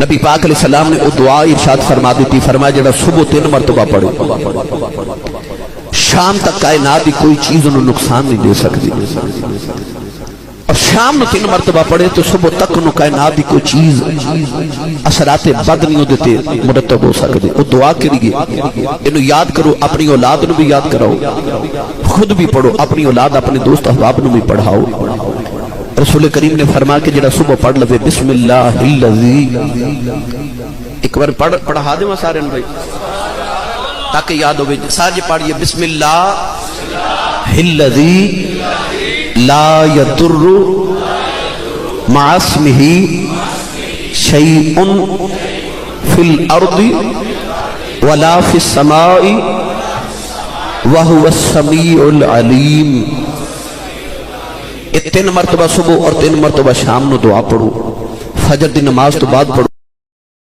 نبی پاک علیہ السلام نے وہ دعا ارشاد فرما دی تھی، فرمایا جڑا صبح 3 مرتبہ پڑھے شام تک کائنات کی کوئی چیز انہوں نقصان نہیں دے سکتی، اور شام نو 3 مرتبہ پڑھے تو صبح تک انہوں کائنات کی کوئی چیز اثرات بد نہیں ہوتے مرتب ہو سکتے۔ وہ دعا کریے، انہوں یاد کرو، اپنی اولاد نو بھی یاد کراؤ، خود بھی پڑھو، اپنی اولاد اپنے دوست احباب نو بھی پڑھاؤ۔ رسول کریم نے فرمایا کہ جڑا صبح پڑھ لے بسم اللہ الذی، ایک بار پڑھا دے سارے بھائی تاکہ یاد ہوئے، سارے پڑھئے بسم اللہ الذی لا یضر مع اسمہ شیء فی الارض ولا فی السماء وہو السمیع العلیم۔ یہ 3 مرتبہ صبح اور 3 مرتبہ شام نو دعا پڑھو، فجر دی نماز تو بعد پڑھو۔